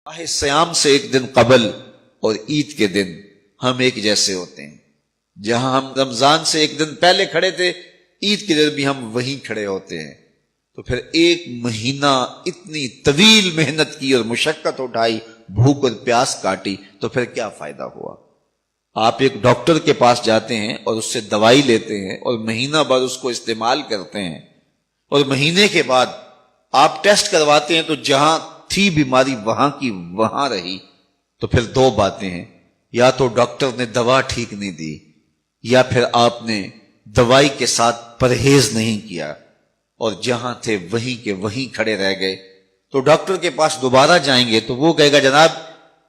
ماہ سیام سے ایک دن قبل اور عید کے دن ہم ایک جیسے ہوتے ہیں. جہاں ہم رمضان سے ایک دن پہلے کھڑے تھے، عید کے دن بھی ہم وہیں کھڑے ہوتے ہیں. تو پھر ایک مہینہ اتنی طویل محنت کی اور مشقت اٹھائی، بھوک اور پیاس کاٹی، تو پھر کیا فائدہ ہوا؟ آپ ایک ڈاکٹر کے پاس جاتے ہیں اور اس سے دوائی لیتے ہیں اور مہینہ بعد اس کو استعمال کرتے ہیں، اور مہینے کے بعد آپ ٹیسٹ کرواتے ہیں تو جہاں تھی بیماری وہاں کی وہاں رہی. تو پھر دو باتیں ہیں، یا تو ڈاکٹر نے دوا ٹھیک نہیں دی، یا پھر آپ نے دوائی کے ساتھ پرہیز نہیں کیا اور جہاں تھے وہیں کے وہیں کھڑے رہ گئے. تو ڈاکٹر کے پاس دوبارہ جائیں گے تو وہ کہے گا جناب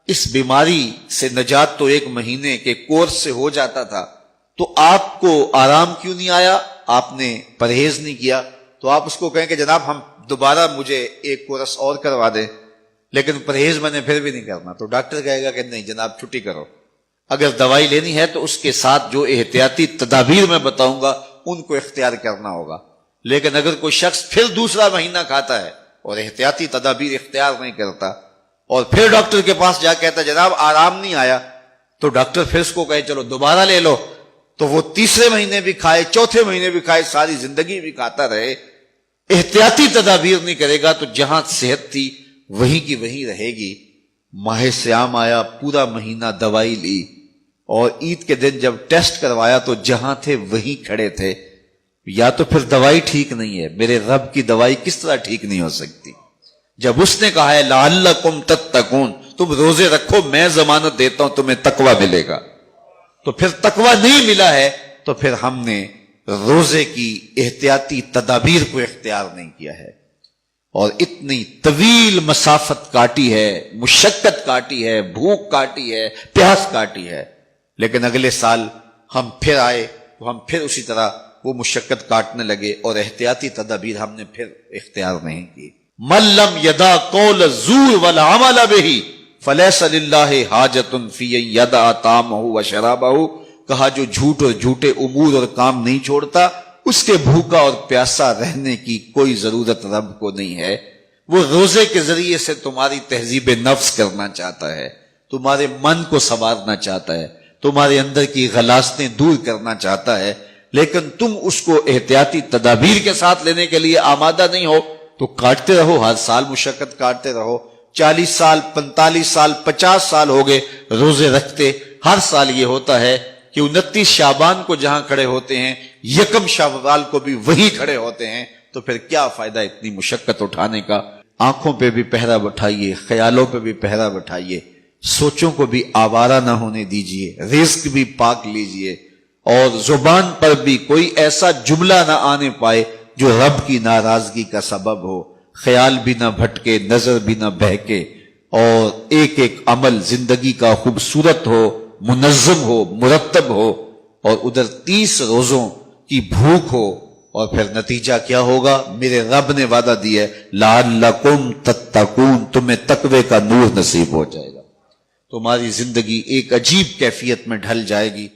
اس بیماری سے نجات تو ایک مہینے کے کورس سے ہو جاتا تھا، تو آپ کو آرام کیوں نہیں آیا؟ آپ نے پرہیز نہیں کیا. تو آپ اس کو کہیں کہ جناب ہم دوبارہ مجھے ایک کورس اور کروا دیں، لیکن پرہیز میں نے پھر بھی نہیں کرنا. تو ڈاکٹر کہے گا کہ نہیں جناب چھٹی کرو. اگر دوائی لینی ہے تو اس کے ساتھ جو احتیاطی تدابیر میں بتاؤں گا ان کو اختیار کرنا ہوگا. لیکن اگر کوئی شخص پھر دوسرا مہینہ کھاتا ہے اور احتیاطی تدابیر اختیار نہیں کرتا اور پھر ڈاکٹر کے پاس جا کہتا جناب آرام نہیں آیا، تو ڈاکٹر پھر اس کو کہے چلو دوبارہ لے لو، تو وہ تیسرے مہینے بھی کھائے، چوتھے مہینے بھی کھائے، ساری زندگی بھی کھاتا رہے، احتیاطی تدابیر نہیں کرے گا تو جہاں صحت تھی وہیں کی وہیں رہے گی. ماہ سیام آیا، پورا مہینہ دوائی لی، اور عید کے دن جب ٹیسٹ کروایا تو جہاں تھے وہیں کھڑے تھے. یا تو پھر دوائی ٹھیک نہیں ہے، میرے رب کی دوائی کس طرح ٹھیک نہیں ہو سکتی؟ جب اس نے کہا ہے لعلکم تتقون، تم روزے رکھو میں ضمانت دیتا ہوں تمہیں تقوی ملے گا، تو پھر تقوی نہیں ملا ہے تو پھر ہم نے روزے کی احتیاطی تدابیر کو اختیار نہیں کیا ہے اور اتنی طویل مسافت کاٹی ہے، مشقت کاٹی ہے، بھوک کاٹی ہے، پیاس کاٹی ہے. لیکن اگلے سال ہم پھر آئے تو ہم پھر اسی طرح وہ مشقت کاٹنے لگے اور احتیاطی تدابیر ہم نے پھر اختیار نہیں کی. من لم یدع قول الزور والعمل به فلیس للہ حاجۃ فی ان یدع طعامہ وشرابہ. کہا جو جھوٹ اور جھوٹے امور اور کام نہیں چھوڑتا اس کے بھوکا اور پیاسا رہنے کی کوئی ضرورت رب کو نہیں ہے. وہ روزے کے ذریعے سے تمہاری تہذیب نفس کرنا چاہتا ہے، تمہارے من کو سنوارنا چاہتا ہے، تمہارے اندر کی غلاظتیں دور کرنا چاہتا ہے، لیکن تم اس کو احتیاطی تدابیر کے ساتھ لینے کے لیے آمادہ نہیں ہو. تو کاٹتے رہو، ہر سال مشقت کاٹتے رہو. 40 سال 45 سال 50 سال ہو گئے روزے رکھتے. ہر سال یہ ہوتا ہے کہ 29 شعبان کو جہاں کھڑے ہوتے ہیں 1 شوال کو بھی وہی کھڑے ہوتے ہیں. تو پھر کیا فائدہ اتنی مشقت اٹھانے کا؟ آنکھوں پہ بھی پہرا بٹھائیے، خیالوں پہ بھی پہرا بٹھائیے، سوچوں کو بھی آوارہ نہ ہونے دیجیے، رزق بھی پاک لیجیے، اور زبان پر بھی کوئی ایسا جملہ نہ آنے پائے جو رب کی ناراضگی کا سبب ہو. خیال بھی نہ بھٹکے، نظر بھی نہ بہکے، اور ایک ایک عمل زندگی کا خوبصورت ہو، منظم ہو، مرتب ہو. اور ادھر 30 روزوں کی بھوک ہو، اور پھر نتیجہ کیا ہوگا؟ میرے رب نے وعدہ دیا ہے لعلکم تتقون، تمہیں تقوی کا نور نصیب ہو جائے گا، تمہاری زندگی ایک عجیب کیفیت میں ڈھل جائے گی.